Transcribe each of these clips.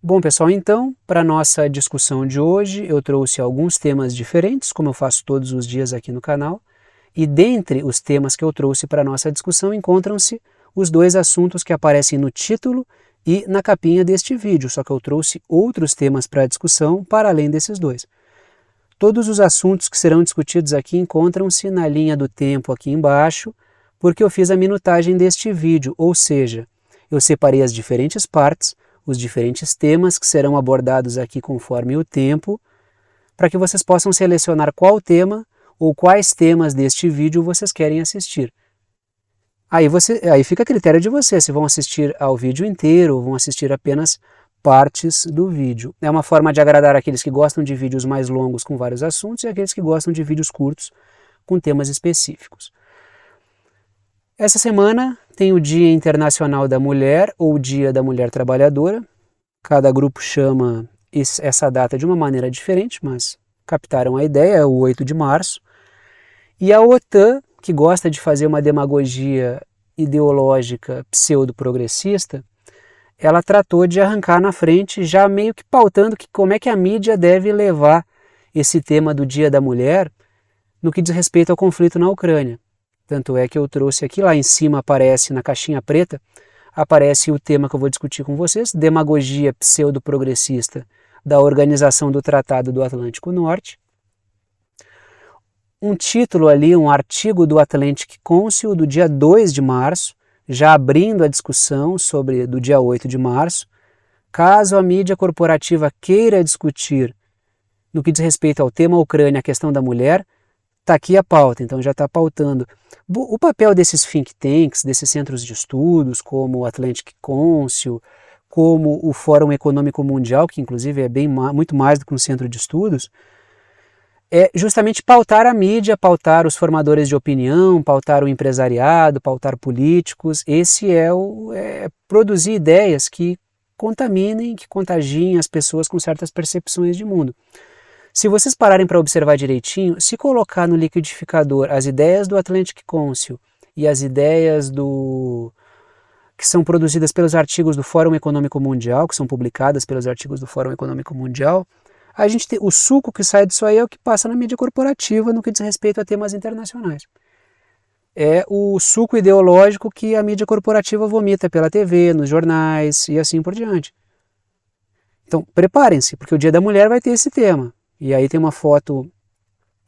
Bom, pessoal, então, para a nossa discussão de hoje, eu trouxe alguns temas diferentes, como eu faço todos os dias aqui no canal, e dentre os temas que eu trouxe para a nossa discussão encontram-se os dois assuntos que aparecem no título e na capinha deste vídeo, só que eu trouxe outros temas para a discussão para além desses dois. Todos os assuntos que serão discutidos aqui encontram-se na linha do tempo aqui embaixo, porque eu fiz a minutagem deste vídeo, ou seja, eu separei as diferentes partes, os diferentes temas que serão abordados aqui conforme o tempo, para que vocês possam selecionar qual tema ou quais temas deste vídeo vocês querem assistir. Aí fica a critério de vocês, se vão assistir ao vídeo inteiro ou vão assistir apenas partes do vídeo. É uma forma de agradar aqueles que gostam de vídeos mais longos com vários assuntos e aqueles que gostam de vídeos curtos com temas específicos. Essa semana tem o Dia Internacional da Mulher ou Dia da Mulher Trabalhadora. Cada grupo chama essa data de uma maneira diferente, mas captaram a ideia, é o 8 de março. E a OTAN, que gosta de fazer uma demagogia ideológica pseudo-progressista, ela tratou de arrancar na frente, já meio que pautando como é que a mídia deve levar esse tema do Dia da Mulher no que diz respeito ao conflito na Ucrânia. Tanto é que eu trouxe aqui, lá em cima aparece, na caixinha preta, aparece o tema que eu vou discutir com vocês, demagogia pseudo-progressista da Organização do Tratado do Atlântico Norte. Um título ali, um artigo do Atlantic Council do dia 2 de março, já abrindo a discussão do dia 8 de março. Caso a mídia corporativa queira discutir no que diz respeito ao tema Ucrânia, a questão da mulher, está aqui a pauta, então já está pautando. O papel desses think tanks, desses centros de estudos, como o Atlantic Council, como o Fórum Econômico Mundial, que inclusive é muito mais do que um centro de estudos, é justamente pautar a mídia, pautar os formadores de opinião, pautar o empresariado, pautar políticos. Esse é produzir ideias que contaminem, que contagiem as pessoas com certas percepções de mundo. Se vocês pararem para observar direitinho, se colocar no liquidificador as ideias do Atlantic Council e as ideias que são produzidas pelos artigos do Fórum Econômico Mundial, que são publicadas pelos artigos do Fórum Econômico Mundial, a gente tem o suco que sai disso aí é o que passa na mídia corporativa no que diz respeito a temas internacionais. É o suco ideológico que a mídia corporativa vomita pela TV, nos jornais e assim por diante. Então, preparem-se, porque o Dia da Mulher vai ter esse tema. E aí tem uma foto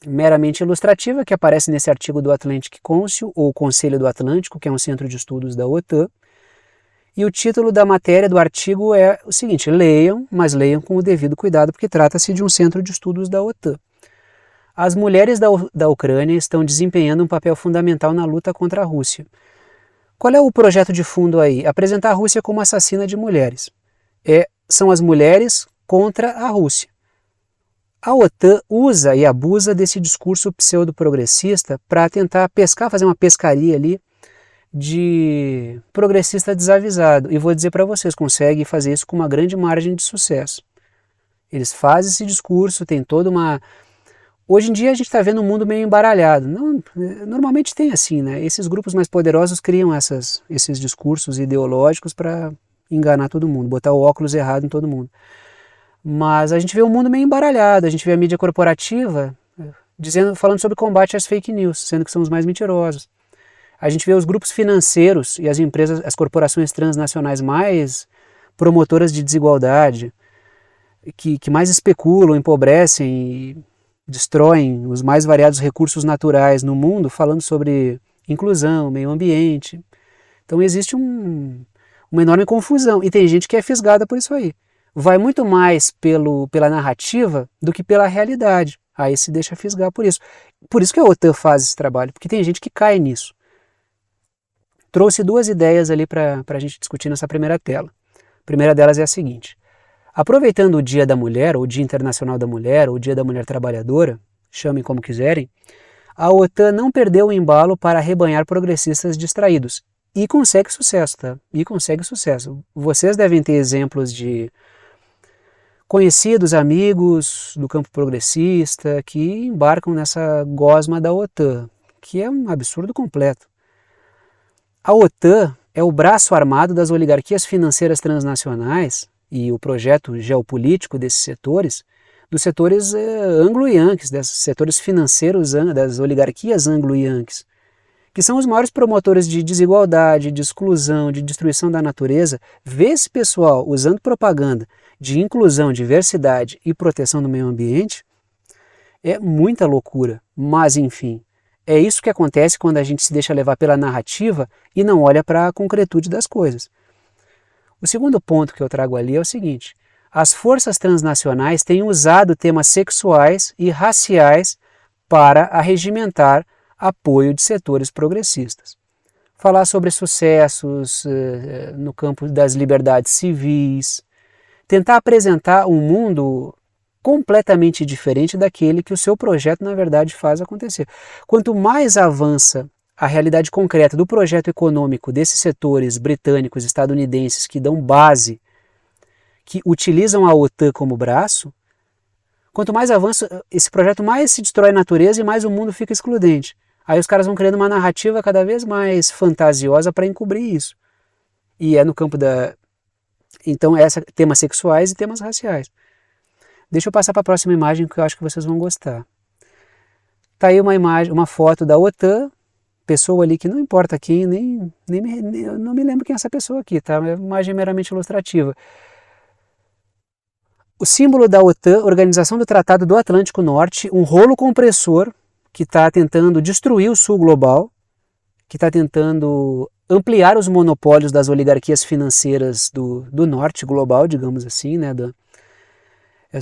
meramente ilustrativa que aparece nesse artigo do Atlantic Council, ou Conselho do Atlântico, que é um centro de estudos da OTAN. E o título da matéria do artigo é o seguinte: leiam, mas leiam com o devido cuidado, porque trata-se de um centro de estudos da OTAN. As mulheres da Ucrânia estão desempenhando um papel fundamental na luta contra a Rússia. Qual é o projeto de fundo aí? Apresentar a Rússia como assassina de mulheres. São as mulheres contra a Rússia. A OTAN usa e abusa desse discurso pseudo-progressista para tentar fazer uma pescaria ali de progressista desavisado. E vou dizer para vocês, consegue fazer isso com uma grande margem de sucesso. Eles fazem esse discurso, tem toda uma... Hoje em dia a gente está vendo um mundo meio embaralhado. Normalmente tem assim, né? Esses grupos mais poderosos criam esses discursos ideológicos para enganar todo mundo, botar o óculos errado em todo mundo. Mas a gente vê um mundo meio embaralhado, a gente vê a mídia corporativa falando sobre combate às fake news, sendo que são os mais mentirosos. A gente vê os grupos financeiros e as empresas, as corporações transnacionais mais promotoras de desigualdade, que mais especulam, empobrecem e destroem os mais variados recursos naturais no mundo, falando sobre inclusão, meio ambiente. Então existe uma enorme confusão e tem gente que é fisgada por isso aí. Vai muito mais pela narrativa do que pela realidade. Aí se deixa fisgar por isso. Por isso que a OTAN faz esse trabalho, porque tem gente que cai nisso. Trouxe duas ideias ali para a gente discutir nessa primeira tela. A primeira delas é a seguinte: aproveitando o Dia da Mulher, ou o Dia Internacional da Mulher, ou o Dia da Mulher Trabalhadora, chamem como quiserem, a OTAN não perdeu o embalo para arrebanhar progressistas distraídos. E consegue sucesso, tá? E consegue sucesso. Vocês devem ter exemplos de conhecidos, amigos do campo progressista que embarcam nessa gosma da OTAN, que é um absurdo completo. A OTAN é o braço armado das oligarquias financeiras transnacionais e o projeto geopolítico desses setores, dos setores anglo-yankees, desses setores financeiros das oligarquias anglo-yankees, que são os maiores promotores de desigualdade, de exclusão, de destruição da natureza. Ver esse pessoal usando propaganda de inclusão, diversidade e proteção do meio ambiente é muita loucura, mas enfim, é isso que acontece quando a gente se deixa levar pela narrativa e não olha para a concretude das coisas. O segundo ponto que eu trago ali é o seguinte: as forças transnacionais têm usado temas sexuais e raciais para arregimentar apoio de setores progressistas. Falar sobre sucessos no campo das liberdades civis, tentar apresentar um mundo completamente diferente daquele que o seu projeto, na verdade, faz acontecer. Quanto mais avança a realidade concreta do projeto econômico desses setores britânicos, estadunidenses, que dão base, que utilizam a OTAN como braço, quanto mais avança esse projeto, mais se destrói a natureza e mais o mundo fica excludente. Aí os caras vão criando uma narrativa cada vez mais fantasiosa para encobrir isso. E é no campo da... Então, temas sexuais e temas raciais. Deixa eu passar para a próxima imagem que eu acho que vocês vão gostar. Tá aí uma imagem, uma foto da OTAN, pessoa ali que não importa quem, eu não me lembro quem é essa pessoa aqui, tá? É uma imagem meramente ilustrativa. O símbolo da OTAN, Organização do Tratado do Atlântico Norte, um rolo compressor que está tentando destruir o sul global, que está tentando ampliar os monopólios das oligarquias financeiras do norte global, digamos assim, né,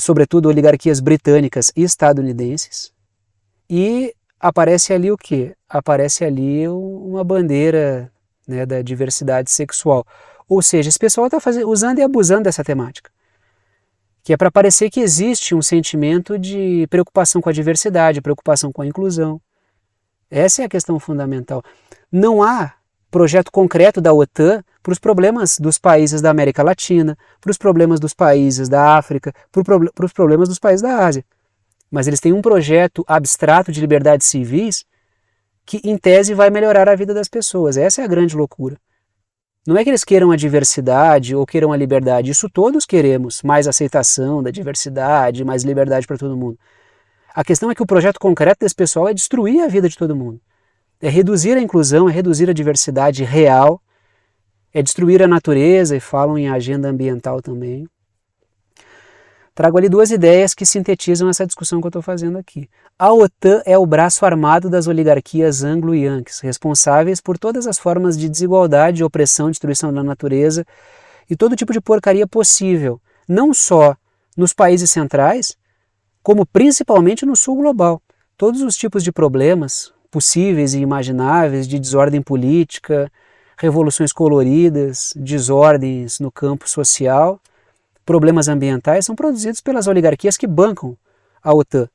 sobretudo oligarquias britânicas e estadunidenses. E aparece ali o quê? Aparece ali uma bandeira, né, da diversidade sexual. Ou seja, esse pessoal está usando e abusando dessa temática, que é para parecer que existe um sentimento de preocupação com a diversidade, preocupação com a inclusão. Essa é a questão fundamental. Não há projeto concreto da OTAN para os problemas dos países da América Latina, para os problemas dos países da África, para os problemas dos países da Ásia. Mas eles têm um projeto abstrato de liberdades civis que, em tese, vai melhorar a vida das pessoas. Essa é a grande loucura. Não é que eles queiram a diversidade ou queiram a liberdade, isso todos queremos, mais aceitação da diversidade, mais liberdade para todo mundo. A questão é que o projeto concreto desse pessoal é destruir a vida de todo mundo. É reduzir a inclusão, é reduzir a diversidade real, é destruir a natureza, e falam em agenda ambiental também. Trago ali duas ideias que sintetizam essa discussão que eu estou fazendo aqui. A OTAN é o braço armado das oligarquias anglo-yankees, responsáveis por todas as formas de desigualdade, opressão, destruição da natureza e todo tipo de porcaria possível, não só nos países centrais, como principalmente no sul global. Todos os tipos de problemas possíveis e imagináveis, de desordem política, revoluções coloridas, desordens no campo social, problemas ambientais, são produzidos pelas oligarquias que bancam a OTAN.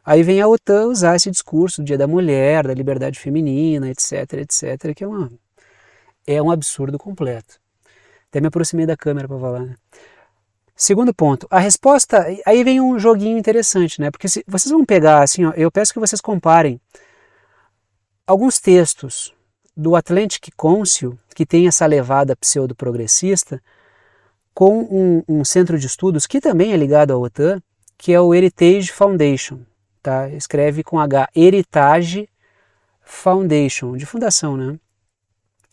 Aí vem a OTAN usar esse discurso do Dia da Mulher, da liberdade feminina, etc, etc, que é um absurdo completo. Até me aproximei da câmera para falar, né? Segundo ponto, a resposta, aí vem um joguinho interessante, né? Porque se vocês vão pegar, assim, ó, eu peço que vocês comparem alguns textos do Atlantic Council, que tem essa levada pseudo-progressista, com um centro de estudos que também é ligado à OTAN, que é o Heritage Foundation, tá? Escreve com H, Heritage Foundation, de fundação, né?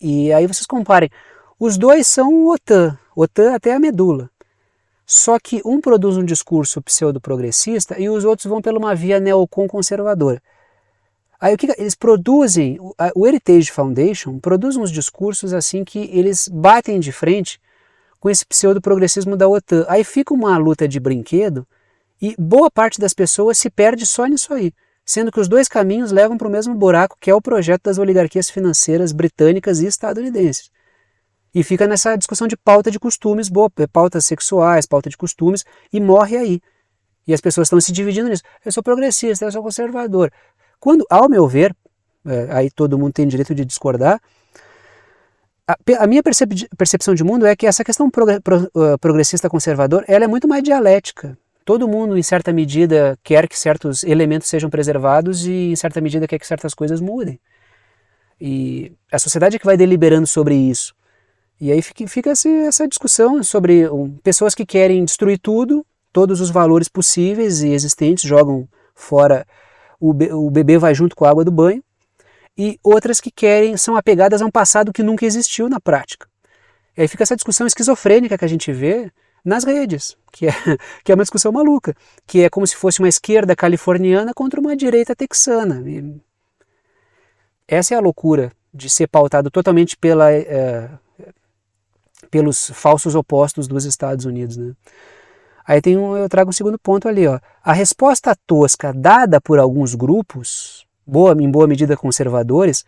E aí vocês comparem, os dois são OTAN até a medula, só que um produz um discurso pseudo-progressista e os outros vão pela uma via neocon-conservadora. Aí o que eles produzem, o Heritage Foundation produz uns discursos assim que eles batem de frente com esse pseudo-progressismo da OTAN. Aí fica uma luta de brinquedo e boa parte das pessoas se perde só nisso aí, sendo que os dois caminhos levam para o mesmo buraco, que é o projeto das oligarquias financeiras britânicas e estadunidenses. E fica nessa discussão de pauta de costumes, pautas sexuais, pauta de costumes, e morre aí. E as pessoas estão se dividindo nisso. Eu sou progressista, eu sou conservador. Quando, ao meu ver, aí todo mundo tem direito de discordar, a minha percepção de mundo é que essa questão progressista conservador, ela é muito mais dialética. Todo mundo, em certa medida, quer que certos elementos sejam preservados e, em certa medida, quer que certas coisas mudem. E a sociedade é que vai deliberando sobre isso. E aí fica essa discussão sobre pessoas que querem destruir tudo, todos os valores possíveis e existentes, jogam fora, o bebê vai junto com a água do banho, e outras que são apegadas a um passado que nunca existiu na prática. E aí fica essa discussão esquizofrênica que a gente vê nas redes, que é uma discussão maluca, que é como se fosse uma esquerda californiana contra uma direita texana. E essa é a loucura de ser pautado totalmente pelos falsos opostos dos Estados Unidos, né? Aí eu trago um segundo ponto ali, ó. A resposta tosca dada por alguns grupos, em boa medida conservadores,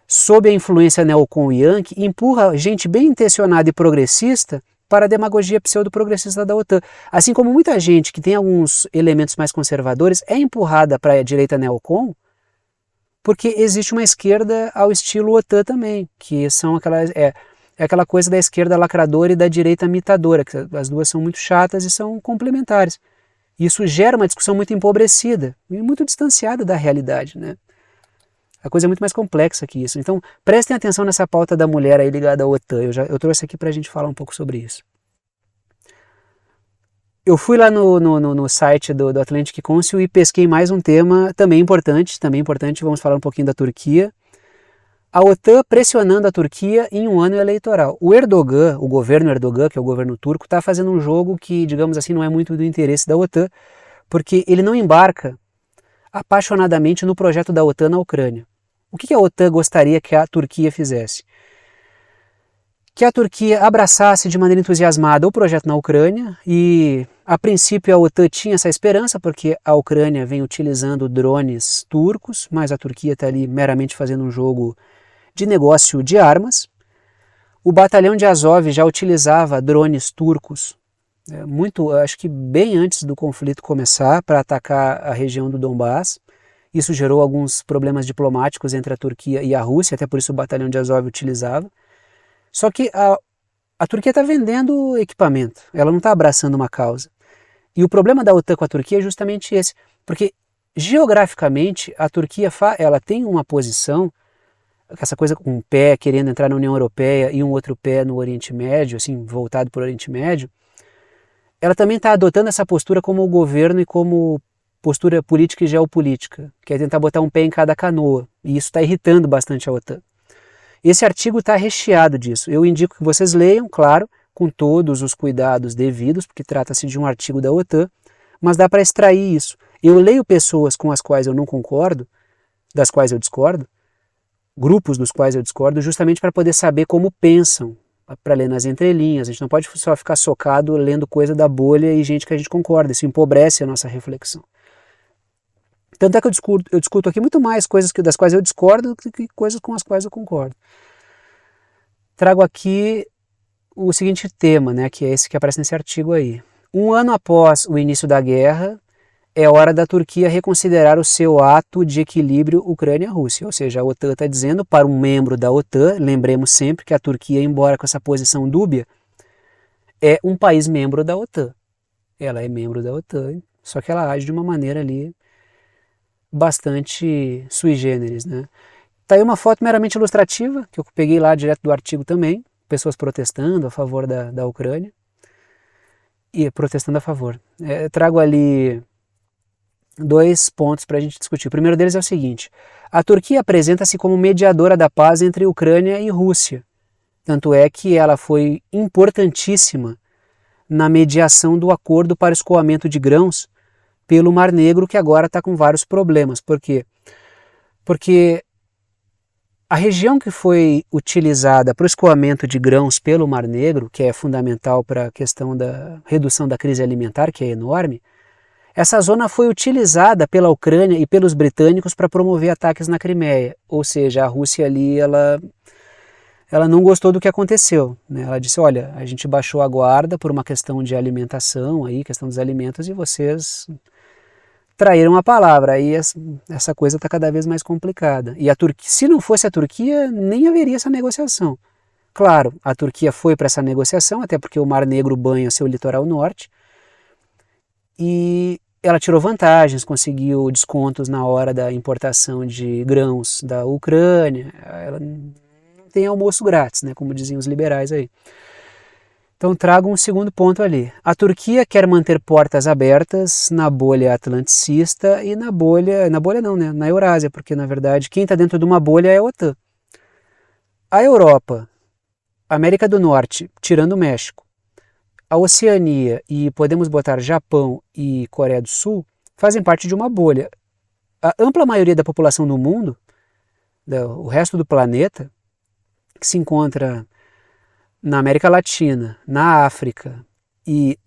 sob a influência neocon e yankee, empurra gente bem intencionada e progressista para a demagogia pseudo-progressista da OTAN. Assim como muita gente que tem alguns elementos mais conservadores é empurrada para a direita neocon, porque existe uma esquerda ao estilo OTAN também, que são aquela coisa da esquerda lacradora e da direita mitadora, que as duas são muito chatas e são complementares. Isso gera uma discussão muito empobrecida e muito distanciada da realidade, né? A coisa é muito mais complexa que isso. Então, prestem atenção nessa pauta da mulher aí ligada à OTAN. Eu trouxe aqui para a gente falar um pouco sobre isso. Eu fui lá no site do Atlantic Council e pesquei mais um tema também importante, vamos falar um pouquinho da Turquia. A OTAN pressionando a Turquia em um ano eleitoral. O Erdogan, o governo Erdogan, que é o governo turco, está fazendo um jogo que, digamos assim, não é muito do interesse da OTAN, porque ele não embarca apaixonadamente no projeto da OTAN na Ucrânia. O que a OTAN gostaria que a Turquia fizesse? Que a Turquia abraçasse de maneira entusiasmada o projeto na Ucrânia, e a princípio a OTAN tinha essa esperança, porque a Ucrânia vem utilizando drones turcos, mas a Turquia está ali meramente fazendo um jogo de negócio de armas. O batalhão de Azov já utilizava drones turcos, acho que bem antes do conflito começar, para atacar a região do Donbass. Isso gerou alguns problemas diplomáticos entre a Turquia e a Rússia, até por isso o batalhão de Azov utilizava. Só que a Turquia está vendendo equipamento, ela não está abraçando uma causa. E o problema da OTAN com a Turquia é justamente esse, porque geograficamente a Turquia ela tem uma posição, essa coisa com um pé querendo entrar na União Europeia e um outro pé no Oriente Médio, assim, voltado para o Oriente Médio, ela também está adotando essa postura como governo e como postura política e geopolítica, que é tentar botar um pé em cada canoa, e isso está irritando bastante a OTAN. Esse artigo está recheado disso. Eu indico que vocês leiam, claro, com todos os cuidados devidos, porque trata-se de um artigo da OTAN, mas dá para extrair isso. Eu leio pessoas com as quais eu não concordo, das quais eu discordo, grupos dos quais eu discordo, justamente para poder saber como pensam, para ler nas entrelinhas. A gente não pode só ficar socado lendo coisa da bolha e gente que a gente concorda, isso empobrece a nossa reflexão. Tanto é que eu discuto aqui muito mais coisas das quais eu discordo do que coisas com as quais eu concordo. Trago aqui o seguinte tema, né, que é esse que aparece nesse artigo aí. Um ano após o início da guerra, é hora da Turquia reconsiderar o seu ato de equilíbrio Ucrânia-Rússia. Ou seja, a OTAN está dizendo para um membro da OTAN, lembremos sempre que a Turquia, embora com essa posição dúbia, é um país membro da OTAN. Ela é membro da OTAN, só que ela age de uma maneira ali bastante sui generis, né? Tá aí uma foto meramente ilustrativa, que eu peguei lá direto do artigo também, pessoas protestando a favor da Ucrânia, e protestando a favor. Trago ali 2 pontos para a gente discutir. O primeiro deles é o seguinte: a Turquia apresenta-se como mediadora da paz entre Ucrânia e Rússia, tanto é que ela foi importantíssima na mediação do acordo para escoamento de grãos pelo Mar Negro, que agora está com vários problemas. Por quê? Porque a região que foi utilizada para o escoamento de grãos pelo Mar Negro, que é fundamental para a questão da redução da crise alimentar, que é enorme, essa zona foi utilizada pela Ucrânia e pelos britânicos para promover ataques na Crimeia. Ou seja, a Rússia ali, ela não gostou do que aconteceu, né? Ela disse, olha, a gente baixou a guarda por uma questão de alimentação, aí, questão dos alimentos, e vocês traíram a palavra. Aí essa coisa está cada vez mais complicada. E se não fosse a Turquia, nem haveria essa negociação. Claro, a Turquia foi para essa negociação, até porque o Mar Negro banha seu litoral norte, e ela tirou vantagens, conseguiu descontos na hora da importação de grãos da Ucrânia. Ela não tem almoço grátis, né, como diziam os liberais aí. Então trago um segundo ponto ali. A Turquia quer manter portas abertas na bolha atlanticista e na bolha não, né, na Eurásia, porque na verdade quem está dentro de uma bolha é a OTAN. A Europa, América do Norte, tirando o México, a Oceania e podemos botar Japão e Coreia do Sul, fazem parte de uma bolha. A ampla maioria da população do mundo, o resto do planeta, que se encontra na América Latina, na África e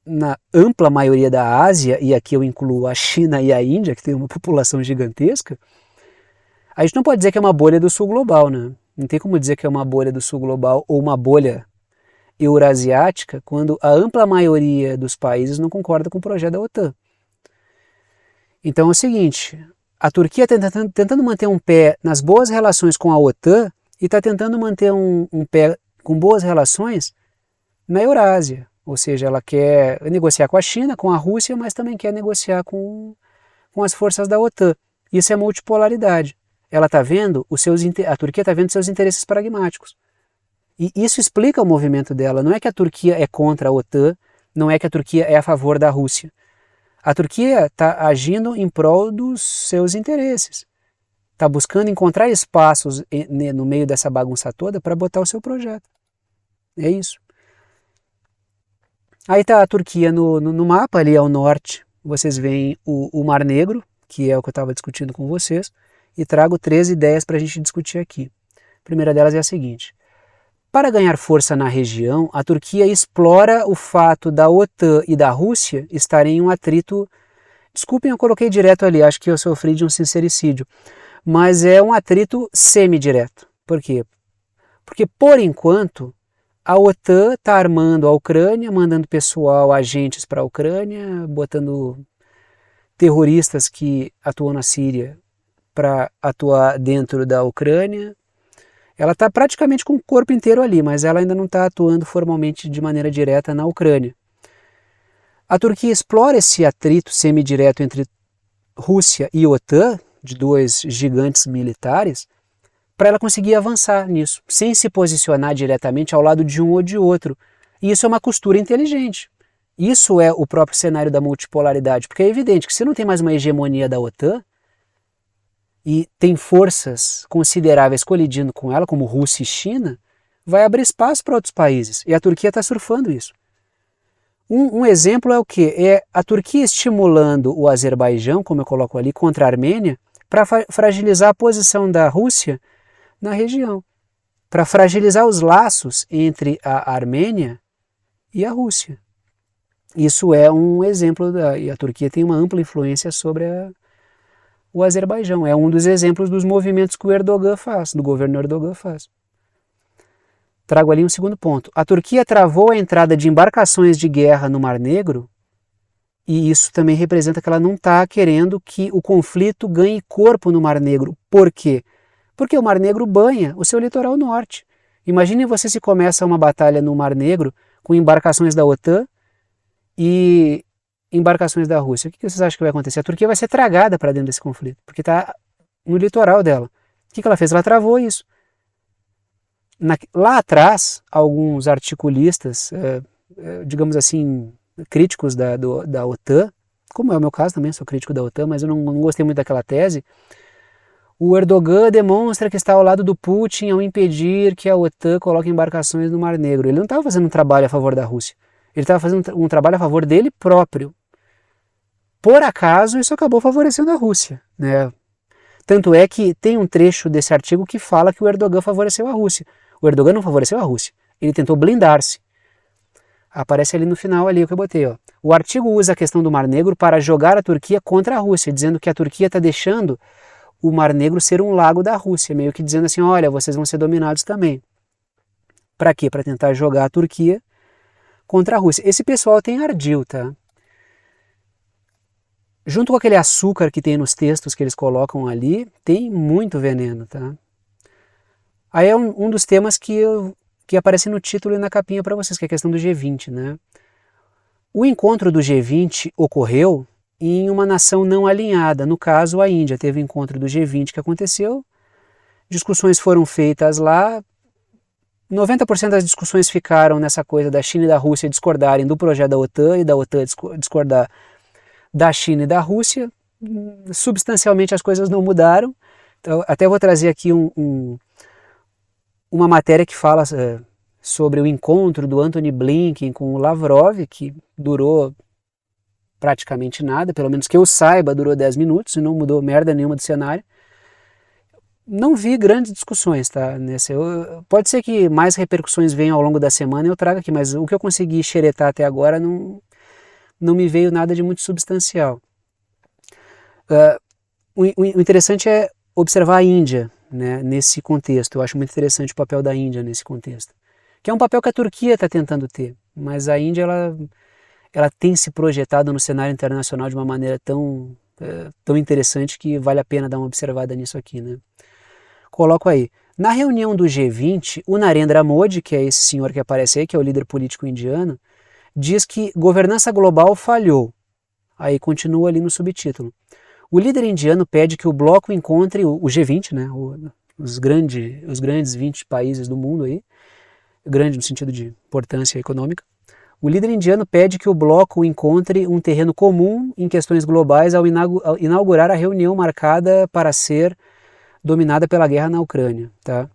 na ampla maioria da Ásia, e aqui eu incluo a China e a Índia, que tem uma população gigantesca, a gente não pode dizer que é uma bolha do sul global, né? Não tem como dizer que é uma bolha do sul global ou uma bolha eurasiática quando a ampla maioria dos países não concorda com o projeto da OTAN. Então é o seguinte, a Turquia está tentando manter um pé nas boas relações com a OTAN e está tentando manter um pé com boas relações na Eurásia, ou seja, ela quer negociar com a China, com a Rússia, mas também quer negociar com as forças da OTAN. Isso é multipolaridade. Ela está vendo a Turquia está vendo seus interesses pragmáticos. E isso explica o movimento dela. Não é que a Turquia é contra a OTAN, não é que a Turquia é a favor da Rússia. A Turquia está agindo em prol dos seus interesses. Está buscando encontrar espaços no meio dessa bagunça toda para botar o seu projeto. É isso. Aí está a Turquia no mapa, ali ao norte, vocês veem o Mar Negro, que é o que eu estava discutindo com vocês, e trago 3 ideias para a gente discutir aqui. A primeira delas é a seguinte. Para ganhar força na região, a Turquia explora o fato da OTAN e da Rússia estarem em um atrito. Desculpem, eu coloquei direto ali, acho que eu sofri de um sincericídio. Mas é um atrito semidireto. Por quê? Porque, por enquanto, a OTAN está armando a Ucrânia, mandando pessoal, agentes para a Ucrânia, botando terroristas que atuam na Síria para atuar dentro da Ucrânia. Ela está praticamente com o corpo inteiro ali, mas ela ainda não está atuando formalmente de maneira direta na Ucrânia. A Turquia explora esse atrito semidireto entre Rússia e OTAN, de 2 gigantes militares, para ela conseguir avançar nisso, sem se posicionar diretamente ao lado de um ou de outro. E isso é uma costura inteligente. Isso é o próprio cenário da multipolaridade, porque é evidente que se não tem mais uma hegemonia da OTAN, e tem forças consideráveis colidindo com ela, como Rússia e China, vai abrir espaço para outros países. E a Turquia está surfando isso. Um exemplo é o quê? É a Turquia estimulando o Azerbaijão, como eu coloco ali, contra a Armênia, para fragilizar a posição da Rússia na região, para fragilizar os laços entre a Armênia e a Rússia. Isso é um exemplo, e a Turquia tem uma ampla influência sobre o Azerbaijão. É um dos exemplos dos movimentos que o Erdogan faz, do governo Erdogan faz. Trago ali um segundo ponto. A Turquia travou a entrada de embarcações de guerra no Mar Negro, e isso também representa que ela não está querendo que o conflito ganhe corpo no Mar Negro. Por quê? Porque o Mar Negro banha o seu litoral norte. Imagine você se começa uma batalha no Mar Negro com embarcações da OTAN e embarcações da Rússia. O que vocês acham que vai acontecer? A Turquia vai ser tragada para dentro desse conflito, porque está no litoral dela. O que ela fez? Ela travou isso. Lá atrás, alguns articulistas, digamos assim, críticos da OTAN, como é o meu caso também, sou crítico da OTAN, mas eu não gostei muito daquela tese. O Erdogan demonstra que está ao lado do Putin ao impedir que a OTAN coloque embarcações no Mar Negro. Ele não estava fazendo um trabalho a favor da Rússia. Ele estava fazendo um trabalho a favor dele próprio. Por acaso, isso acabou favorecendo a Rússia, né? Tanto é que tem um trecho desse artigo que fala que o Erdogan favoreceu a Rússia. O Erdogan não favoreceu a Rússia. Ele tentou blindar-se. Aparece ali no final ali o que eu botei. Ó. O artigo usa a questão do Mar Negro para jogar a Turquia contra a Rússia, dizendo que a Turquia está deixando o Mar Negro ser um lago da Rússia, meio que dizendo assim, olha, vocês vão ser dominados também. Para quê? Para tentar jogar a Turquia contra a Rússia. Esse pessoal tem ardil, tá? Junto com aquele açúcar que tem nos textos que eles colocam ali, tem muito veneno, tá? Aí é um dos temas que aparece no título e na capinha para vocês, que é a questão do G20, né? O encontro do G20 ocorreu em uma nação não alinhada, no caso a Índia. Teve o encontro do G20 que aconteceu discussões foram feitas lá, 90% das discussões ficaram nessa coisa da China e da Rússia discordarem do projeto da OTAN e da OTAN discordar da China e da Rússia. Substancialmente as coisas não mudaram. Então, até vou trazer aqui uma matéria que fala sobre o encontro do Antony Blinken com o Lavrov, que durou praticamente nada, pelo menos que eu saiba, durou 10 minutos e não mudou merda nenhuma do cenário. Não vi grandes discussões, tá? Pode ser que mais repercussões venham ao longo da semana e eu trago aqui, mas o que eu consegui xeretar até agora não me veio nada de muito substancial. O interessante é observar a Índia, né, nesse contexto. Eu acho muito interessante o papel da Índia nesse contexto, que é um papel que a Turquia está tentando ter, mas a Índia ela tem se projetado no cenário internacional de uma maneira tão interessante que vale a pena dar uma observada nisso aqui, né? Coloco aí. Na reunião do G20, o Narendra Modi, que é esse senhor que aparece aí, que é o líder político indiano, diz que governança global falhou. Aí continua ali no subtítulo. O líder indiano pede que o bloco encontre o G20, né, os grandes 20 países do mundo aí, grande no sentido de importância econômica. O líder indiano pede que o bloco encontre um terreno comum em questões globais ao inaugurar a reunião marcada para ser dominada pela guerra na Ucrânia. Tá?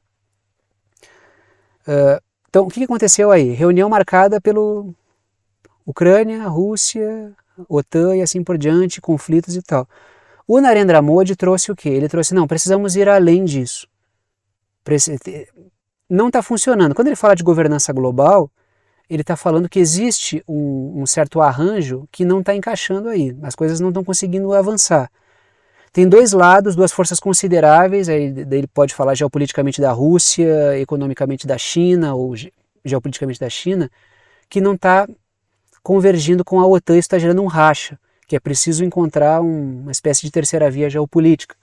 Então, o que aconteceu aí? Reunião marcada pelo Ucrânia, Rússia, OTAN e assim por diante, conflitos e tal. O Narendra Modi trouxe o quê? Ele trouxe, não, precisamos ir além disso. Não está funcionando. Quando ele fala de governança global, ele está falando que existe um certo arranjo que não está encaixando aí. As coisas não estão conseguindo avançar. Tem dois lados, duas forças consideráveis, aí daí ele pode falar geopoliticamente da Rússia, economicamente da China, ou geopoliticamente da China, que não está convergindo com a OTAN, isso está gerando um racha, que é preciso encontrar uma espécie de terceira via geopolítica.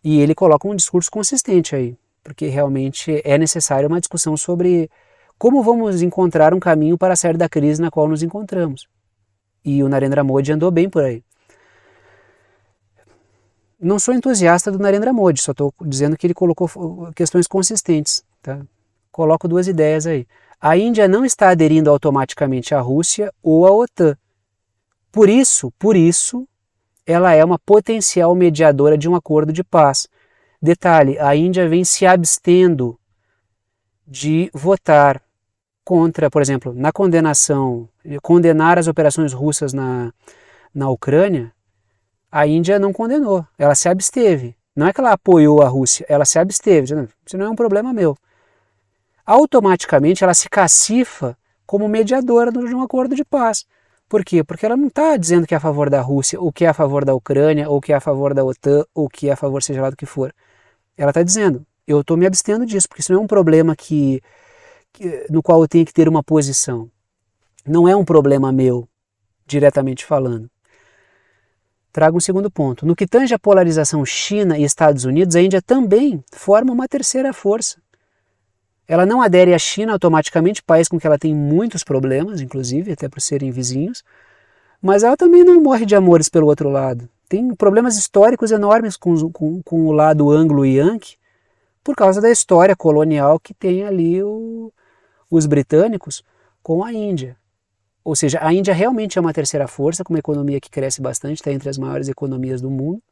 E ele coloca um discurso consistente aí, porque realmente é necessária uma discussão sobre como vamos encontrar um caminho para sair da crise na qual nos encontramos. E o Narendra Modi andou bem por aí. Não sou entusiasta do Narendra Modi, só estou dizendo que ele colocou questões consistentes. Tá? Coloco duas ideias aí. A Índia não está aderindo automaticamente à Rússia ou à OTAN. Por isso, ela é uma potencial mediadora de um acordo de paz. Detalhe, a Índia vem se abstendo de votar contra, por exemplo, na condenar as operações russas na Ucrânia. A Índia não condenou, ela se absteve. Não é que ela apoiou a Rússia, ela se absteve, dizendo, isso não é um problema meu. Automaticamente ela se cacifa como mediadora de um acordo de paz. Por quê? Porque ela não está dizendo que é a favor da Rússia, ou que é a favor da Ucrânia, ou que é a favor da OTAN, ou que é a favor seja lá do que for. Ela está dizendo, eu estou me abstendo disso, porque isso não é um problema no qual eu tenho que ter uma posição. Não é um problema meu, diretamente falando. Trago um segundo ponto. No que tange a polarização China e Estados Unidos, a Índia também forma uma terceira força. Ela não adere à China automaticamente, país com que ela tem muitos problemas, inclusive, até por serem vizinhos, mas ela também não morre de amores pelo outro lado. Tem problemas históricos enormes com o lado anglo-yankee, por causa da história colonial que tem ali os britânicos com a Índia. Ou seja, a Índia realmente é uma terceira força, com uma economia que cresce bastante, está entre as maiores economias do mundo.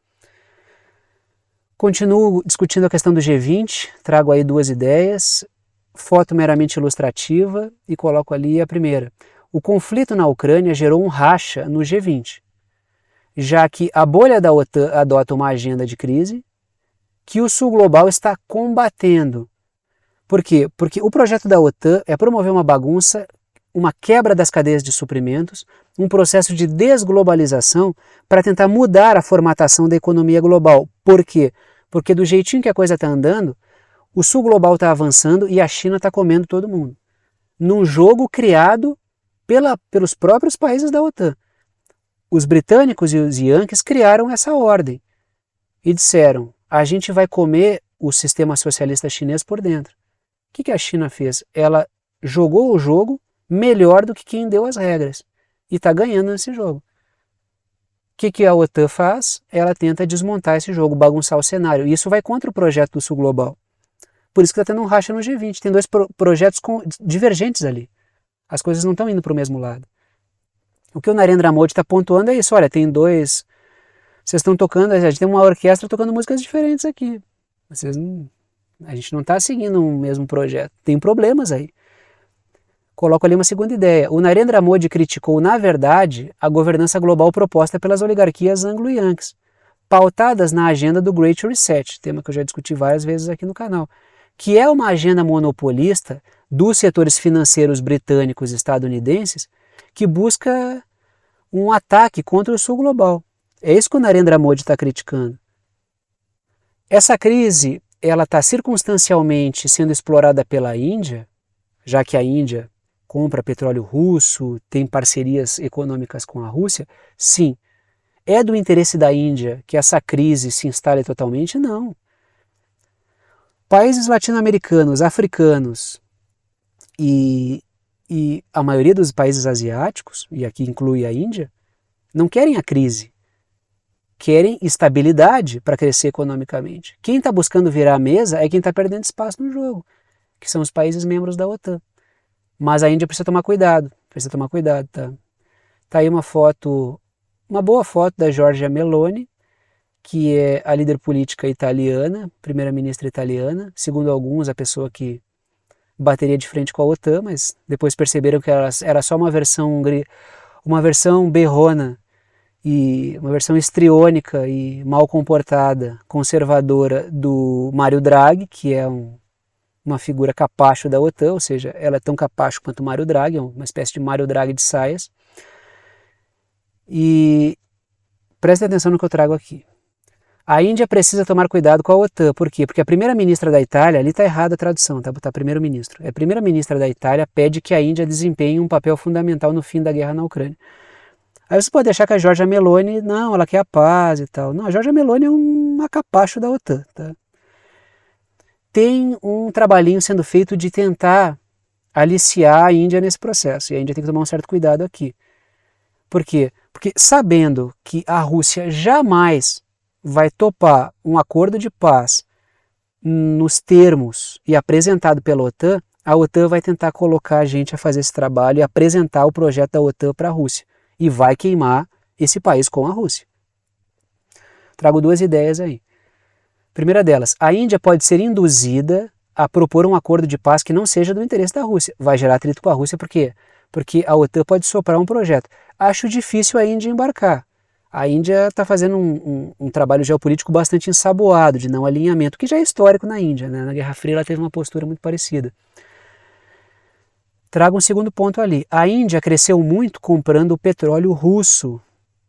Continuo discutindo a questão do G20, trago aí duas ideias, foto meramente ilustrativa e coloco ali a primeira. O conflito na Ucrânia gerou um racha no G20, já que a bolha da OTAN adota uma agenda de crise que o Sul Global está combatendo. Por quê? Porque o projeto da OTAN é promover uma bagunça, uma quebra das cadeias de suprimentos, um processo de desglobalização para tentar mudar a formatação da economia global. Por quê? Porque do jeitinho que a coisa está andando, o Sul Global está avançando e a China está comendo todo mundo. Num jogo criado pelos próprios países da OTAN. Os britânicos e os yankees criaram essa ordem e disseram, a gente vai comer o sistema socialista chinês por dentro. O que a China fez? Ela jogou o jogo melhor do que quem deu as regras. E está ganhando nesse jogo. que a OTAN faz? Ela tenta desmontar esse jogo, bagunçar o cenário. E isso vai contra o projeto do Sul Global. Por isso que está tendo um racha no G20. Tem dois projetos divergentes ali. As coisas não estão indo para o mesmo lado. O que o Narendra Modi está pontuando é isso. Olha, tem dois... Vocês estão tocando... A gente tem uma orquestra tocando músicas diferentes aqui. A gente não está seguindo um mesmo projeto. Tem problemas aí. Coloco ali uma segunda ideia. O Narendra Modi criticou, na verdade, a governança global proposta pelas oligarquias anglo-yankees, pautadas na agenda do Great Reset, tema que eu já discuti várias vezes aqui no canal, que é uma agenda monopolista dos setores financeiros britânicos e estadunidenses que busca um ataque contra o Sul Global. É isso que o Narendra Modi está criticando. Essa crise ela está circunstancialmente sendo explorada pela Índia, já que a Índia compra petróleo russo, tem parcerias econômicas com a Rússia? Sim. É do interesse da Índia que essa crise se instale totalmente? Não. Países latino-americanos, africanos e a maioria dos países asiáticos, e aqui inclui a Índia, não querem a crise. Querem estabilidade para crescer economicamente. Quem está buscando virar a mesa é quem está perdendo espaço no jogo, que são os países membros da OTAN. Mas a Índia precisa tomar cuidado, tá? Tá aí uma foto, uma boa foto da Giorgia Meloni, que é a líder política italiana, primeira-ministra italiana, segundo alguns a pessoa que bateria de frente com a OTAN, mas depois perceberam que era só uma versão berrona, e uma versão histriônica e mal comportada, conservadora do Mário Draghi, que é uma figura capacho da OTAN, ou seja, ela é tão capacho quanto o Mário Draghi, é uma espécie de Mário Draghi de saias. E prestem atenção no que eu trago aqui. A Índia precisa tomar cuidado com a OTAN. Por quê? Porque a primeira-ministra da Itália, ali está errada a tradução, tá primeiro-ministro. A primeira-ministra da Itália pede que a Índia desempenhe um papel fundamental no fim da guerra na Ucrânia. Aí você pode achar que a Giorgia Meloni, não, ela quer a paz e tal. Não, a Giorgia Meloni é uma capacho da OTAN, tá? Tem um trabalhinho sendo feito de tentar aliciar a Índia nesse processo. E a Índia tem que tomar um certo cuidado aqui. Por quê? Porque sabendo que a Rússia jamais vai topar um acordo de paz nos termos e apresentado pela OTAN, a OTAN vai tentar colocar a gente a fazer esse trabalho e apresentar o projeto da OTAN para a Rússia. E vai queimar esse país com a Rússia. Trago duas ideias aí. Primeira delas, a Índia pode ser induzida a propor um acordo de paz que não seja do interesse da Rússia. Vai gerar atrito com a Rússia, por quê? Porque a OTAN pode soprar um projeto. Acho difícil a Índia embarcar. A Índia está fazendo um trabalho geopolítico bastante ensaboado, de não alinhamento, que já é histórico na Índia, né? Na Guerra Fria ela teve uma postura muito parecida. Trago um segundo ponto ali. A Índia cresceu muito comprando o petróleo russo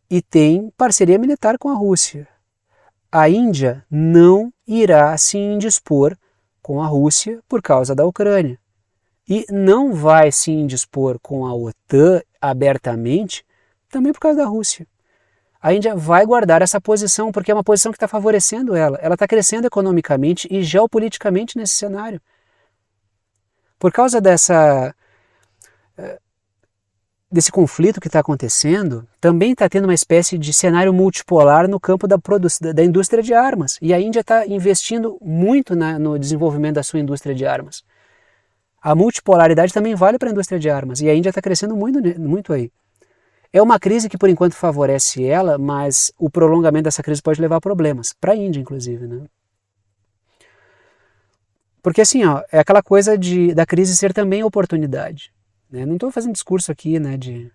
e tem parceria militar com a Rússia. A Índia não irá se indispor com a Rússia por causa da Ucrânia. E não vai se indispor com a OTAN abertamente também por causa da Rússia. A Índia vai guardar essa posição porque é uma posição que está favorecendo ela. Ela está crescendo economicamente e geopoliticamente nesse cenário. Por causa desse conflito que está acontecendo, também está tendo uma espécie de cenário multipolar no campo da indústria de armas. E a Índia está investindo muito no desenvolvimento da sua indústria de armas. A multipolaridade também vale para a indústria de armas. E a Índia está crescendo muito aí. É uma crise que por enquanto favorece ela, mas o prolongamento dessa crise pode levar a problemas. Para a Índia, inclusive, né? Porque assim, ó, é aquela coisa da crise ser também oportunidade. Não estou fazendo discurso aqui, né, de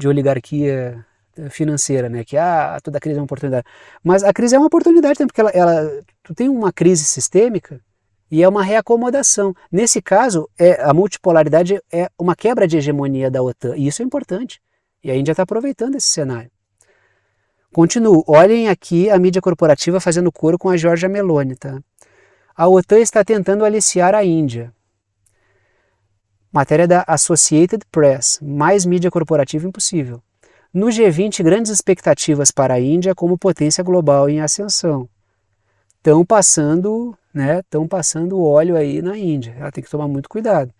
oligarquia financeira, né, que toda crise é uma oportunidade. Mas a crise é uma oportunidade também, porque tu tem uma crise sistêmica e é uma reacomodação. Nesse caso, a multipolaridade é uma quebra de hegemonia da OTAN, e isso é importante. E a Índia está aproveitando esse cenário. Continuo, olhem aqui a mídia corporativa fazendo coro com a Giorgia Meloni, tá? A OTAN está tentando aliciar a Índia. Matéria da Associated Press, mais mídia corporativa impossível. No G20, grandes expectativas para a Índia como potência global em ascensão. Estão passando óleo aí na Índia, ela tem que tomar muito cuidado.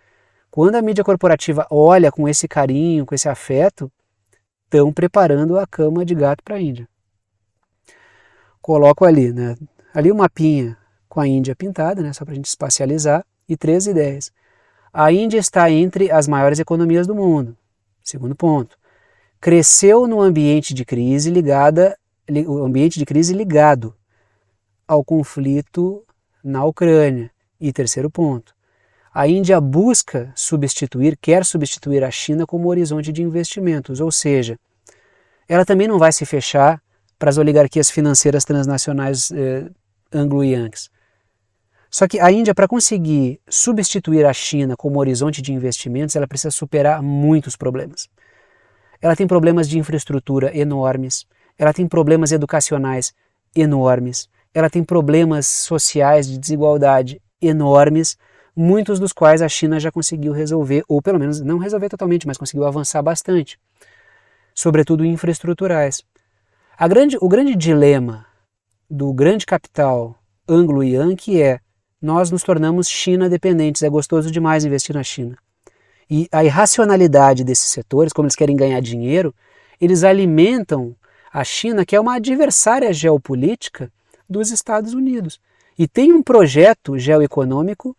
Quando a mídia corporativa olha com esse carinho, com esse afeto, estão preparando a cama de gato para a Índia. coloco ali, né? Ali o mapinha com a Índia pintada, né? Só para a gente espacializar, e 3 ideias. A Índia está entre as maiores economias do mundo. Segundo ponto. Cresceu no ambiente de crise ligado ao conflito na Ucrânia. E terceiro ponto. A Índia quer substituir a China como horizonte de investimentos, ou seja, ela também não vai se fechar para as oligarquias financeiras transnacionais anglo-yankees. Só que a Índia, para conseguir substituir a China como horizonte de investimentos, ela precisa superar muitos problemas. Ela tem problemas de infraestrutura enormes, ela tem problemas educacionais enormes, ela tem problemas sociais de desigualdade enormes, muitos dos quais a China já conseguiu resolver, ou pelo menos não resolver totalmente, mas conseguiu avançar bastante, sobretudo infraestruturais. O grande dilema do grande capital anglo-yankee é: nós nos tornamos China dependentes, é gostoso demais investir na China. E a irracionalidade desses setores, como eles querem ganhar dinheiro, eles alimentam a China, que é uma adversária geopolítica dos Estados Unidos. E tem um projeto geoeconômico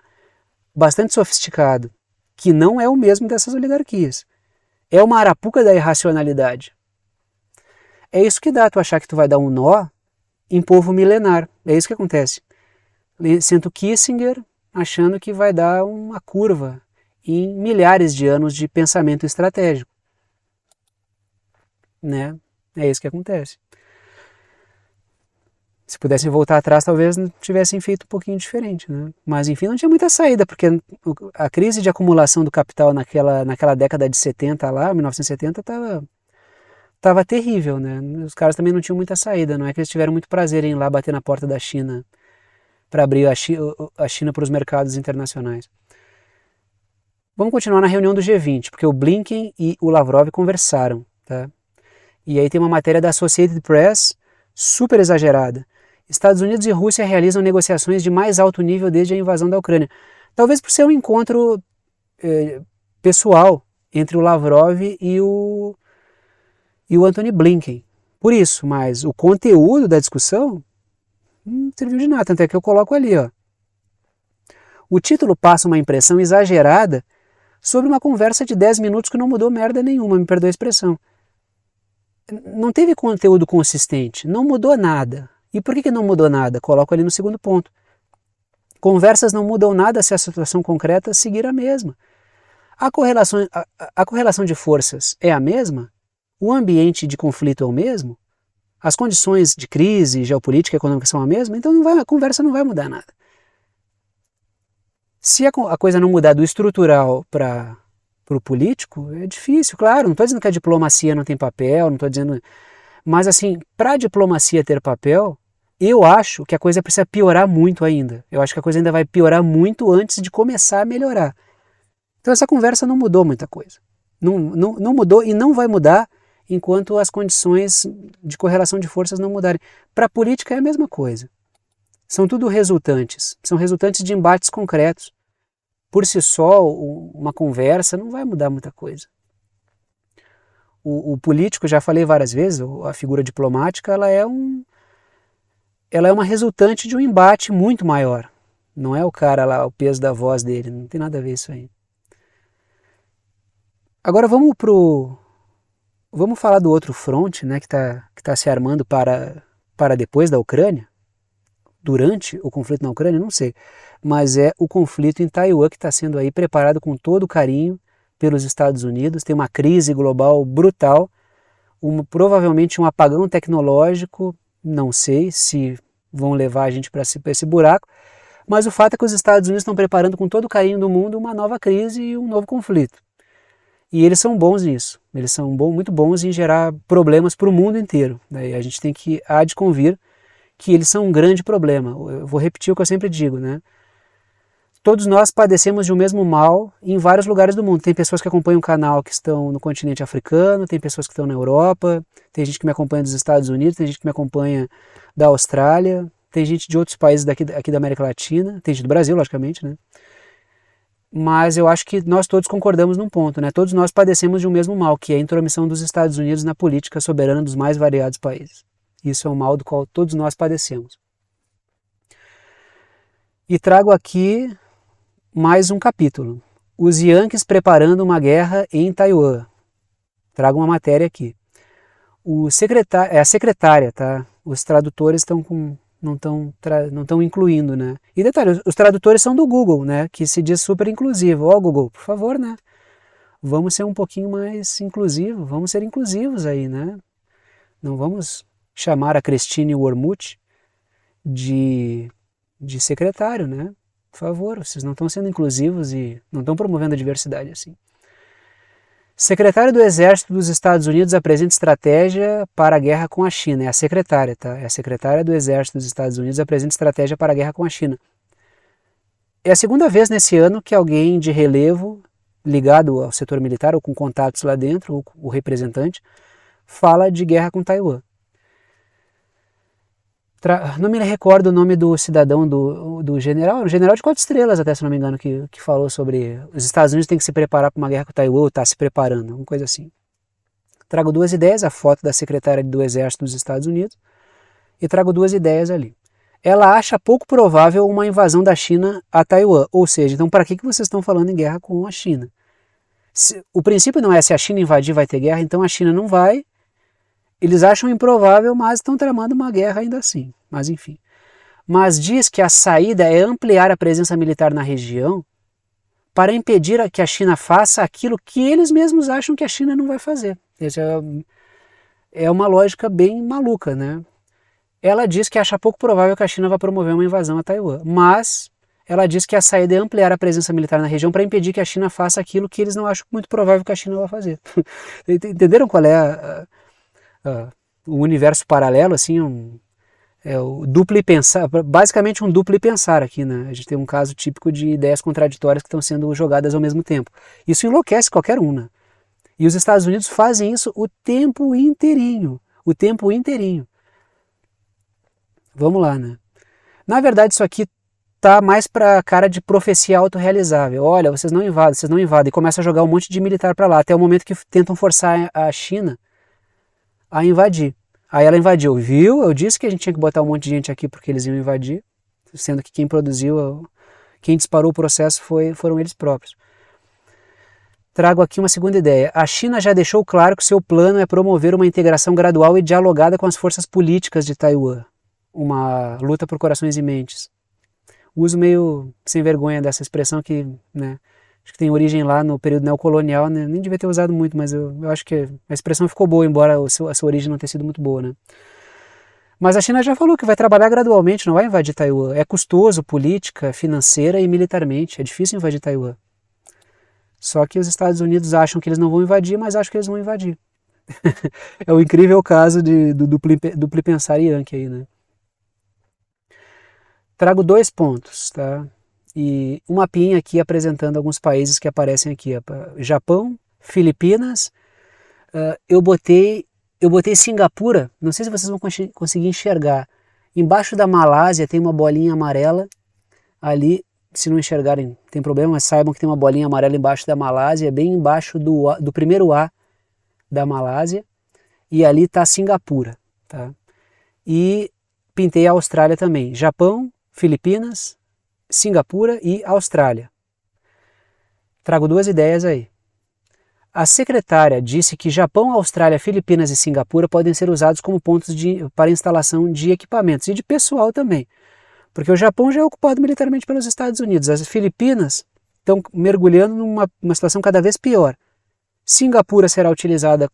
bastante sofisticado, que não é o mesmo dessas oligarquias. É uma arapuca da irracionalidade. É isso que dá tu achar que tu vai dar um nó em povo milenar. É isso que acontece. Sinto Kissinger achando que vai dar uma curva em milhares de anos de pensamento estratégico. Né? É isso que acontece. Se pudessem voltar atrás, talvez tivessem feito um pouquinho diferente, né? Mas enfim, não tinha muita saída, porque a crise de acumulação do capital naquela década de 70 lá, 1970, estava terrível, né? Os caras também não tinham muita saída, não é que eles tiveram muito prazer em ir lá bater na porta da China para abrir a China para os mercados internacionais. Vamos continuar na reunião do G20, porque o Blinken e o Lavrov conversaram, tá? E aí tem uma matéria da Associated Press super exagerada. Estados Unidos e Rússia realizam negociações de mais alto nível desde a invasão da Ucrânia. Talvez por ser um encontro pessoal entre o Lavrov e o Antony Blinken. Por isso, mas o conteúdo da discussão não serviu de nada, tanto é que eu coloco ali, ó. O título passa uma impressão exagerada sobre uma conversa de 10 minutos que não mudou merda nenhuma, me perdoe a expressão. Não teve conteúdo consistente, não mudou nada. E por que não mudou nada? Coloco ali no segundo ponto. Conversas não mudam nada se a situação concreta seguir a mesma. A correlação de forças é a mesma? O ambiente de conflito é o mesmo? As condições de crise geopolítica e econômica são a mesma? Então a conversa não vai mudar nada. Se a coisa não mudar do estrutural para o político, é difícil, claro. Não estou dizendo que a diplomacia não tem papel, não estou dizendo... Mas assim, para a diplomacia ter papel, eu acho que a coisa precisa piorar muito ainda. Eu acho que a coisa ainda vai piorar muito antes de começar a melhorar. Então essa conversa não mudou muita coisa. Não mudou e não vai mudar enquanto as condições de correlação de forças não mudarem. Para a política é a mesma coisa. São tudo resultantes. São resultantes de embates concretos. Por si só, uma conversa não vai mudar muita coisa. O político, já falei várias vezes, a figura diplomática, ela é uma resultante de um embate muito maior. Não é o cara lá, o peso da voz dele, não tem nada a ver isso aí. Agora vamos falar do outro fronte, né, que tá se armando para depois da Ucrânia, durante o conflito na Ucrânia, não sei, mas é o conflito em Taiwan que está sendo aí preparado com todo carinho pelos Estados Unidos. Tem uma crise global brutal, provavelmente um apagão tecnológico, não sei se vão levar a gente para esse buraco, mas o fato é que os Estados Unidos estão preparando com todo o carinho do mundo uma nova crise e um novo conflito. E eles são bons nisso, eles são muito bons em gerar problemas para o mundo inteiro. Né? A gente tem que há de convir que eles são um grande problema. Eu vou repetir o que eu sempre digo, né? Todos nós padecemos de um mesmo mal em vários lugares do mundo. Tem pessoas que acompanham o canal que estão no continente africano, tem pessoas que estão na Europa, tem gente que me acompanha dos Estados Unidos, tem gente que me acompanha da Austrália, tem gente de outros países aqui da América Latina, tem gente do Brasil, logicamente, né? Mas eu acho que nós todos concordamos num ponto, né? Todos nós padecemos de um mesmo mal, que é a intromissão dos Estados Unidos na política soberana dos mais variados países. Isso é um mal do qual todos nós padecemos. E trago aqui mais um capítulo. Os Yankees preparando uma guerra em Taiwan. Trago uma matéria aqui. É a secretária, tá? Os tradutores não estão incluindo, né? E detalhe, os tradutores são do Google, né? Que se diz super inclusivo. Ó, Google, por favor, né? Vamos ser um pouquinho mais inclusivos, vamos ser inclusivos aí, né? Não vamos chamar a Christine Wormuth de secretário, né? Por favor, vocês não estão sendo inclusivos e não estão promovendo a diversidade assim. Secretário do Exército dos Estados Unidos apresenta estratégia para a guerra com a China. É a secretária, tá? É a secretária do Exército dos Estados Unidos apresenta estratégia para a guerra com a China. É a segunda vez nesse ano que alguém de relevo, ligado ao setor militar ou com contatos lá dentro, ou o representante, fala de guerra com Taiwan. Não me recordo o nome do cidadão, do general, um general de 4 estrelas até, se não me engano, que falou sobre os Estados Unidos têm que se preparar para uma guerra com Taiwan, ou está se preparando, uma coisa assim. Trago 2 ideias, a foto da secretária do Exército dos Estados Unidos, e trago 2 ideias ali. Ela acha pouco provável uma invasão da China a Taiwan, ou seja, então para que vocês estão falando em guerra com a China? O princípio não é se a China invadir vai ter guerra, então a China não vai. Eles acham improvável, mas estão tramando uma guerra ainda assim. Mas enfim. Mas diz que a saída é ampliar a presença militar na região para impedir que a China faça aquilo que eles mesmos acham que a China não vai fazer. É uma lógica bem maluca, né? Ela diz que acha pouco provável que a China vá promover uma invasão a Taiwan, mas ela diz que a saída é ampliar a presença militar na região para impedir que a China faça aquilo que eles não acham muito provável que a China vá fazer. Entenderam qual é o universo paralelo, assim, o duplo pensar, basicamente um duplo pensar aqui, né? A gente tem um caso típico de ideias contraditórias que estão sendo jogadas ao mesmo tempo. Isso enlouquece qualquer um, né? E os Estados Unidos fazem isso o tempo inteirinho, Vamos lá, né? Na verdade, isso aqui tá mais para cara de profecia autorrealizável. Olha, vocês não invadem, e começa a jogar um monte de militar para lá, até o momento que tentam forçar a China a invadir. Aí ela invadiu, viu? Eu disse que a gente tinha que botar um monte de gente aqui porque eles iam invadir, sendo que quem disparou o processo foram eles próprios. Trago aqui uma segunda ideia. A China já deixou claro que seu plano é promover uma integração gradual e dialogada com as forças políticas de Taiwan. Uma luta por corações e mentes. Uso meio sem vergonha dessa expressão que, né, acho que tem origem lá no período neocolonial, né? Nem devia ter usado muito, mas eu acho que a expressão ficou boa, embora a sua origem não tenha sido muito boa, né? Mas a China já falou que vai trabalhar gradualmente, não vai invadir Taiwan. É custoso, política, financeira e militarmente. É difícil invadir Taiwan. Só que os Estados Unidos acham que eles não vão invadir, mas acham que eles vão invadir. É o incrível caso do duplo pensar yankee aí, né? Trago 2 pontos, tá? E um mapinha aqui apresentando alguns países que aparecem aqui. Japão, Filipinas, eu botei Singapura, não sei se vocês vão conseguir enxergar. Embaixo da Malásia tem uma bolinha amarela, ali, se não enxergarem tem problema, mas saibam que tem uma bolinha amarela embaixo da Malásia, bem embaixo do primeiro A da Malásia, e ali está Singapura, tá? E pintei a Austrália também, Japão, Filipinas, Singapura e Austrália. Trago 2 ideias aí. A secretária disse que Japão, Austrália, Filipinas e Singapura podem ser usados como pontos para instalação de equipamentos e de pessoal também. Porque o Japão já é ocupado militarmente pelos Estados Unidos. As Filipinas estão mergulhando numa situação cada vez pior. Singapura será utilizada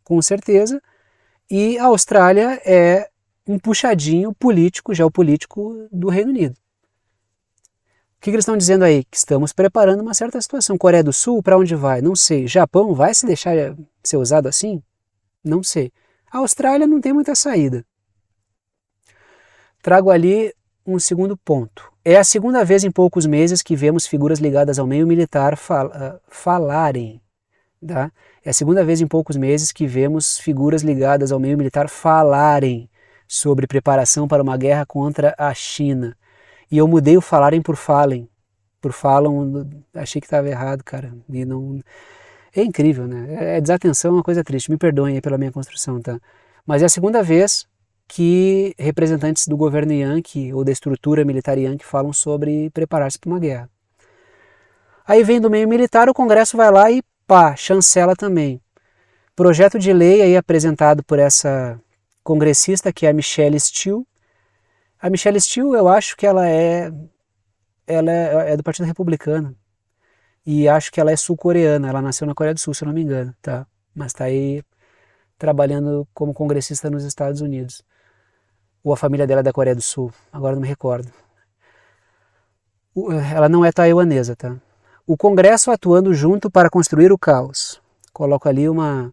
com certeza e a Austrália é um puxadinho geopolítico do Reino Unido. O que eles estão dizendo aí? Que estamos preparando uma certa situação. Coreia do Sul, para onde vai? Não sei. Japão vai se deixar ser usado assim? Não sei. A Austrália não tem muita saída. Trago ali um segundo ponto. É a segunda vez em poucos meses que vemos figuras ligadas ao meio militar falarem. Tá? É a segunda vez em poucos meses que vemos figuras ligadas ao meio militar falarem sobre preparação para uma guerra contra a China. E eu mudei o falarem por falem. Por falam, achei que estava errado, cara. E não... É incrível, né? Desatenção é uma coisa triste. Me perdoem aí pela minha construção, tá? Mas é a segunda vez que representantes do governo Yankee ou da estrutura militar Yankee falam sobre preparar-se para uma guerra. Aí vem do meio militar, o Congresso vai lá e pá, chancela também. Projeto de lei aí apresentado por essa congressista que é a Michelle Steel. A Michelle Steel, eu acho que ela é do Partido Republicano. E acho que ela é sul-coreana, ela nasceu na Coreia do Sul, se eu não me engano, tá? Mas está aí trabalhando como congressista nos Estados Unidos. Ou a família dela é da Coreia do Sul, agora não me recordo. Ela não é taiwanesa, tá? O Congresso atuando junto para construir o caos. Coloco ali um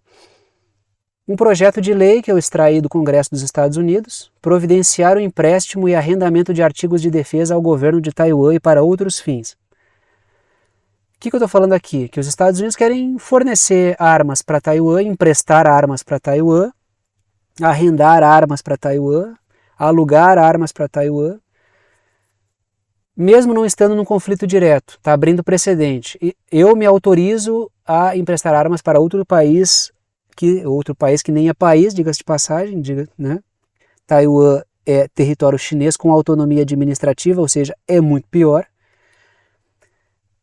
projeto de lei que eu extraí do Congresso dos Estados Unidos, providenciar o empréstimo e arrendamento de artigos de defesa ao governo de Taiwan e para outros fins. O que eu estou falando aqui? Que os Estados Unidos querem fornecer armas para Taiwan, emprestar armas para Taiwan, arrendar armas para Taiwan, alugar armas para Taiwan, mesmo não estando num conflito direto, está abrindo precedente. Eu me autorizo a emprestar armas para outro país que nem é país, diga-se de passagem, né? Taiwan é território chinês com autonomia administrativa, ou seja, é muito pior.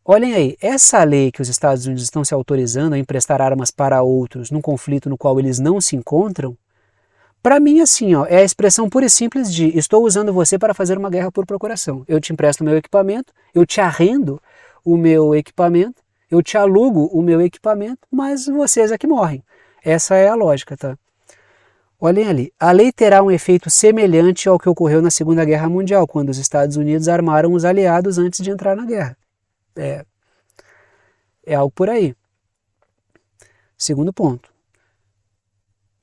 Olhem aí, essa lei que os Estados Unidos estão se autorizando a emprestar armas para outros num conflito no qual eles não se encontram, para mim, assim, ó, é a expressão pura e simples de estou usando você para fazer uma guerra por procuração. Eu te empresto o meu equipamento, eu te arrendo o meu equipamento, eu te alugo o meu equipamento, mas vocês é que morrem. Essa é a lógica, tá? Olhem ali, a lei terá um efeito semelhante ao que ocorreu na Segunda Guerra Mundial, quando os Estados Unidos armaram os aliados antes de entrar na guerra. É algo por aí. Segundo ponto.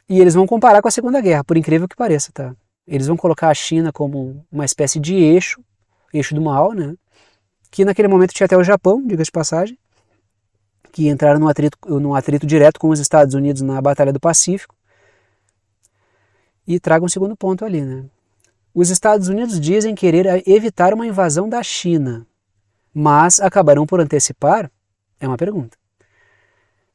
E eles vão comparar com a Segunda Guerra, por incrível que pareça, tá? Eles vão colocar a China como uma espécie de eixo do mal, né? Que naquele momento tinha até o Japão, diga-se de passagem, que entraram num atrito direto com os Estados Unidos na Batalha do Pacífico. E traga um segundo ponto ali, né? Os Estados Unidos dizem querer evitar uma invasão da China, mas acabarão por antecipar? É uma pergunta.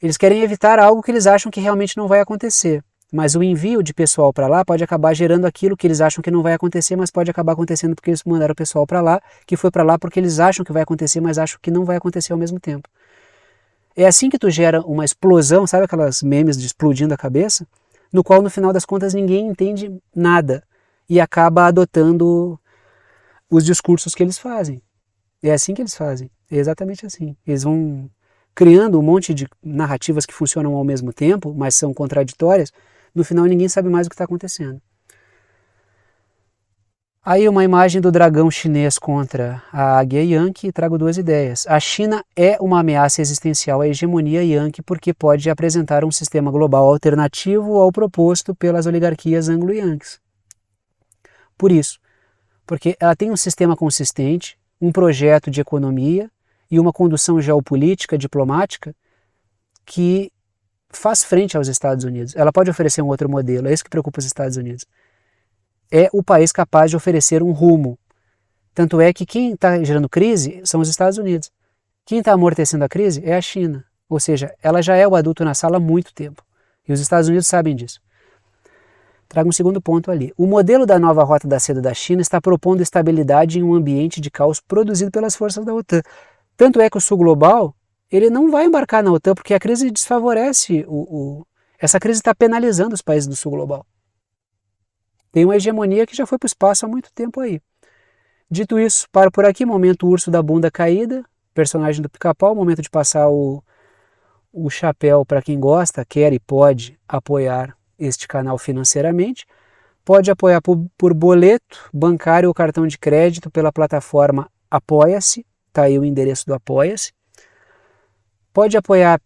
Eles querem evitar algo que eles acham que realmente não vai acontecer, mas o envio de pessoal para lá pode acabar gerando aquilo que eles acham que não vai acontecer, mas pode acabar acontecendo porque eles mandaram o pessoal para lá, que foi para lá porque eles acham que vai acontecer, mas acham que não vai acontecer ao mesmo tempo. É assim que tu gera uma explosão, sabe aquelas memes de explodindo a cabeça? No qual no final das contas ninguém entende nada e acaba adotando os discursos que eles fazem. É assim que eles fazem, é exatamente assim. Eles vão criando um monte de narrativas que funcionam ao mesmo tempo, mas são contraditórias, no final ninguém sabe mais o que está acontecendo. Aí uma imagem do dragão chinês contra a águia Yankee, e trago duas ideias. A China é uma ameaça existencial à hegemonia Yankee porque pode apresentar um sistema global alternativo ao proposto pelas oligarquias anglo-yankees. Por isso, porque ela tem um sistema consistente, um projeto de economia e uma condução geopolítica, diplomática, que faz frente aos Estados Unidos. Ela pode oferecer um outro modelo, é isso que preocupa os Estados Unidos. É o país capaz de oferecer um rumo. Tanto é que quem está gerando crise são os Estados Unidos. Quem está amortecendo a crise é a China. Ou seja, ela já é o adulto na sala há muito tempo. E os Estados Unidos sabem disso. Trago um segundo ponto ali. O modelo da nova Rota da Seda da China está propondo estabilidade em um ambiente de caos produzido pelas forças da OTAN. Tanto é que o Sul Global ele não vai embarcar na OTAN porque a crise desfavorece essa crise está penalizando os países do Sul Global. Tem uma hegemonia que já foi para o espaço há muito tempo aí. Dito isso, paro por aqui, momento urso da bunda caída, personagem do Pica-Pau, momento de passar o chapéu para quem gosta, quer e pode apoiar este canal financeiramente. Pode apoiar por boleto, bancário ou cartão de crédito pela plataforma Apoia-se, está aí o endereço do Apoia-se. Pode apoiar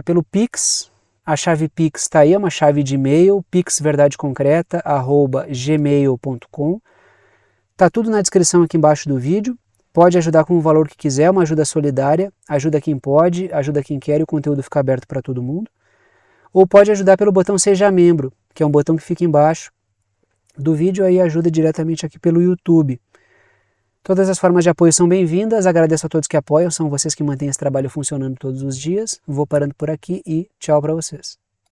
pelo Pix. A chave Pix está aí, é uma chave de e-mail, pixverdadeconcreta@gmail.com. Está tudo na descrição aqui embaixo do vídeo. Pode ajudar com o valor que quiser, uma ajuda solidária, ajuda quem pode, ajuda quem quer e o conteúdo fica aberto para todo mundo. Ou pode ajudar pelo botão Seja Membro, que é um botão que fica embaixo do vídeo, aí ajuda diretamente aqui pelo YouTube. Todas as formas de apoio são bem-vindas, agradeço a todos que apoiam, são vocês que mantêm esse trabalho funcionando todos os dias. Vou parando por aqui e tchau para vocês.